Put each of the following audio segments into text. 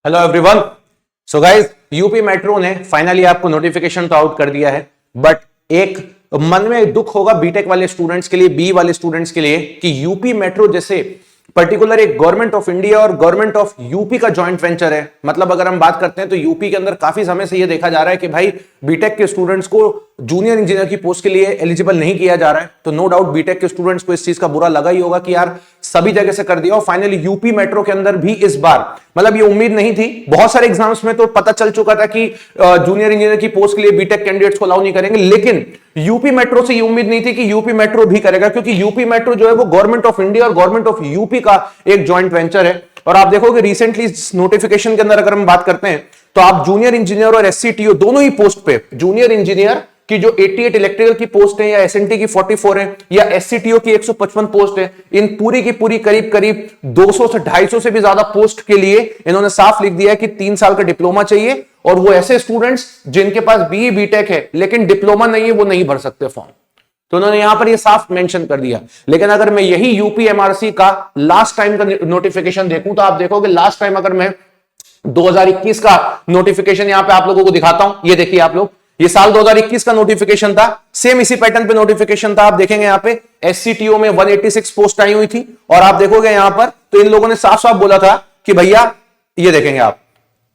Hello everyone. So guys, UP metro ने finally आपको notification तो आउट कर दिया है, बट एक मन में दुख होगा बीटेक वाले स्टूडेंट्स के लिए, बी वाले स्टूडेंट्स के लिए, कि यूपी मेट्रो जैसे पर्टिकुलर एक गवर्नमेंट ऑफ इंडिया और गवर्नमेंट ऑफ यूपी का जॉइंट वेंचर है। मतलब अगर हम बात करते हैं तो यूपी के अंदर काफी समय से यह देखा जा रहा है कि भाई बीटेक के स्टूडेंट्स को जूनियर इंजीनियर की पोस्ट के लिए एलिजिबल नहीं किया जा रहा है। तो नो डाउट बीटेक के स्टूडेंट्स को इस चीज का बुरा लगा ही होगा कि यार सभी जगह से कर दिया, और फाइनली यूपी मेट्रो के अंदर भी इस बार, मतलब ये उम्मीद नहीं थी, बहुत सारे एग्जाम्स में तो पता चल चुका था कि जूनियर इंजीनियर की पोस्ट के लिए बीटेक कैंडिडेट्स को अलाउ नहीं करेंगे, लेकिन यूपी मेट्रो से ये उम्मीद नहीं थी कि यूपी मेट्रो भी करेगा, क्योंकि यूपी मेट्रो जो है वो गवर्नमेंट ऑफ इंडिया और गवर्नमेंट ऑफ यूपी का एक जॉइंट वेंचर है। और आप देखोगे रिसेंटली नोटिफिकेशन के अंदर अगर हम बात करते हैं तो आप जूनियर इंजीनियर और एससीटीओ दोनों ही पोस्ट पे, जूनियर इंजीनियर की जो 88 इलेक्ट्रिकल की पोस्ट है, या एसएनटी की 44 है, या एससीटीओ की 155 पोस्ट है, इन पूरी की पूरी करीब करीब 200 से 250 से भी ज्यादा पोस्ट के लिए इन्होंने साफ लिख दिया है कि 3 साल का डिप्लोमा चाहिए, और वो ऐसे स्टूडेंट्स जिनके पास बीई बीटेक है लेकिन डिप्लोमा नहीं है वो नहीं भर सकते फॉर्म। तो उन्होंने यहां पर ये साफ मेंशन कर दिया। लेकिन अगर मैं यही यूपी एमआरसी का लास्ट टाइम का नोटिफिकेशन देखूं तो आप देखोगे लास्ट टाइम अगर मैं 2021 का नोटिफिकेशन यहां पे आप लोगों को दिखाता हूं, ये देखिए आप लोग, ये साल 2021 का नोटिफिकेशन था, सेम इसी पैटर्न पे नोटिफिकेशन था। आप देखेंगे यहां पे एससीटीओ में 186 पोस्ट आई हुई थी, और आप देखोगे यहां पर तो इन लोगों ने साफ साफ बोला था कि भैया ये देखेंगे आप,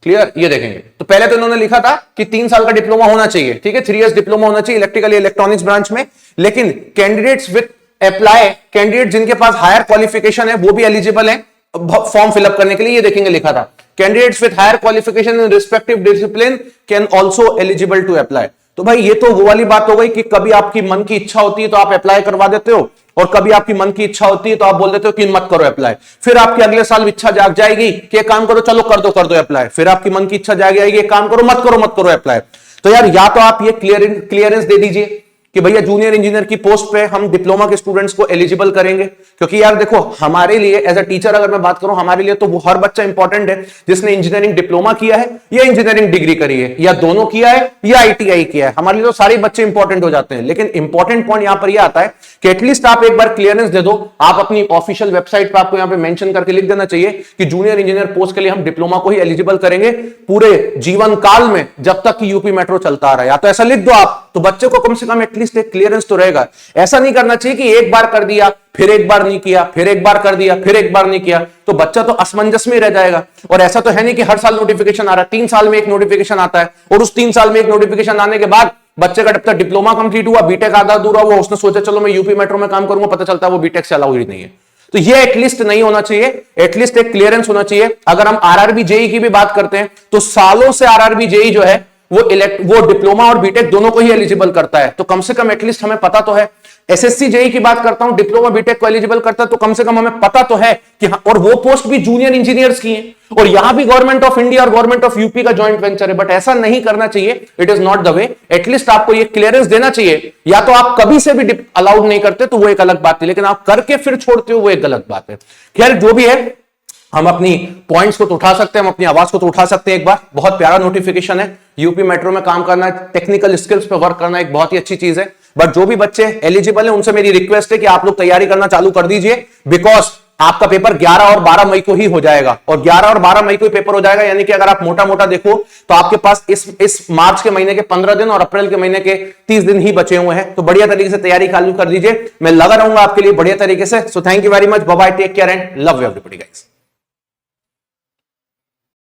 क्लियर, ये देखेंगे। तो पहले तो इन्होंने लिखा था कि 3 साल का डिप्लोमा होना चाहिए, ठीक है, 3 इयर्स डिप्लोमा होना चाहिए इलेक्ट्रिकल इलेक्ट्रॉनिक्स ब्रांच में, लेकिन कैंडिडेट्स विद अप्लाई, कैंडिडेट जिनके पास हायर क्वालिफिकेशन है वो भी एलिजिबल है फॉर्म फिलअप करने के लिए, ये देखेंगे लिखा था candidates with higher qualification in respective discipline can also eligible to apply. तो भाई ये तो वो वाली बात हो गई कि कभी आपकी मन की इच्छा होती है तो आप अप्लाई करवा देते हो, और कभी आपकी मन की इच्छा होती है तो आप बोल देते हो कि मत करो अप्लाई, फिर आपकी अगले साल इच्छा जाग जाएगी कि एक काम करो, चलो कर दो अप्लाई, फिर आपकी मन की इच्छा जाग जाएगी एक काम करो, मत करो अप्लाई। तो यार या तो आप ये क्लियरेंस दे दीजिए कि भैया जूनियर इंजीनियर की पोस्ट पे हम डिप्लोमा के स्टूडेंट्स को एलिजिबल करेंगे, क्योंकि यार देखो हमारे लिए एज अ टीचर अगर मैं बात करूं, हमारे लिए तो वो हर बच्चा इंपॉर्टेंट है जिसने इंजीनियरिंग डिप्लोमा किया है या इंजीनियरिंग डिग्री करी है, या दोनों किया है या आईटीआई किया है, हमारे लिए तो सारे बच्चे इंपॉर्टेंट हो जाते हैं। लेकिन इंपॉर्टेंट पॉइंट यहां पर यह आता है कि एटलीस्ट आप एक बार क्लियरेंस दे दो, आप अपनी ऑफिशियल वेबसाइट पर आपको यहां पे मेंशन करके लिख देना चाहिए कि जूनियर इंजीनियर पोस्ट के लिए हम डिप्लोमा को ही एलिजिबल करेंगे पूरे जीवन काल में जब तक कि यूपी मेट्रो चलता आ रहा है, या तो ऐसा लिख दो आप, तो बच्चे को कम से कम एटलीस्ट एक क्लियरेंस तो रहेगा। ऐसा नहीं करना चाहिए कि एक बार कर दिया फिर एक बार नहीं किया, फिर एक बार कर दिया फिर एक बार नहीं किया, तो बच्चा तो असमंजस में रह जाएगा। और ऐसा तो है नहीं कि हर साल नोटिफिकेशन आ रहा है, 3 साल में एक नोटिफिकेशन आता है, और उस 3 साल में एक नोटिफिकेशन आने के बाद बच्चे का जब तक डिप्लोमा कंप्लीट हुआ, बीटेक आधा अधूरा हुआ, उसने सोचा चलो मैं यूपी मेट्रो में काम करूंगा, पता चलता है वो बीटेक से अलाउ ही नहीं है। तो ये एटलीस्ट नहीं होना चाहिए, एटलीस्ट एक क्लियरेंस होना चाहिए। अगर हम आरआरबी जेई की भी बात करते हैं तो सालों से आरआरबी जेई जो है वो डिप्लोमा और बीटेक दोनों को ही एलिजिबल करता है, तो कम से कम एटलीस्ट हमें पता तो है। एसएससी जेई की बात करता हूं, डिप्लोमा बीटेक को एलिजिबल करता है, तो कम से कम हमें पता तो है कि हाँ, और वो पोस्ट भी जूनियर इंजीनियर्स की है, और यहां भी गवर्नमेंट ऑफ इंडिया और गवर्नमेंट ऑफ यूपी का जॉइंट वेंचर है। बट ऐसा नहीं करना चाहिए, it is not the way. At least आपको ये क्लियरेंस देना चाहिए, या तो आप कभी से भी अलाउड नहीं करते तो वो एक अलग बात है, लेकिन आप करके फिर छोड़ते हो वो एक गलत बात है। खैर जो भी है, हम अपनी पॉइंट्स को तो उठा सकते हैं, हम अपनी आवाज को तो उठा सकते हैं एक बार। बहुत प्यारा नोटिफिकेशन है, यूपी मेट्रो में काम करना, टेक्निकल स्किल्स पे वर्क करना एक बहुत ही अच्छी चीज है। बट जो भी बच्चे एलिजिबल हैं उनसे मेरी रिक्वेस्ट है कि आप लोग तैयारी करना चालू कर दीजिए, बिकॉज आपका पेपर 11 और 12 मई को ही हो जाएगा, और 11 और 12 मई को ही पेपर हो जाएगा। यानी कि अगर आप मोटा मोटा देखो तो आपके पास इस मार्च के महीने के 15 दिन और अप्रैल के महीने के 30 दिन ही बचे हुए हैं। तो बढ़िया तरीके से तैयारी चालू कर दीजिए, मैं लगा रहूंगा आपके लिए बढ़िया तरीके से। So thank you very much, bye bye, take care and love you everybody guys.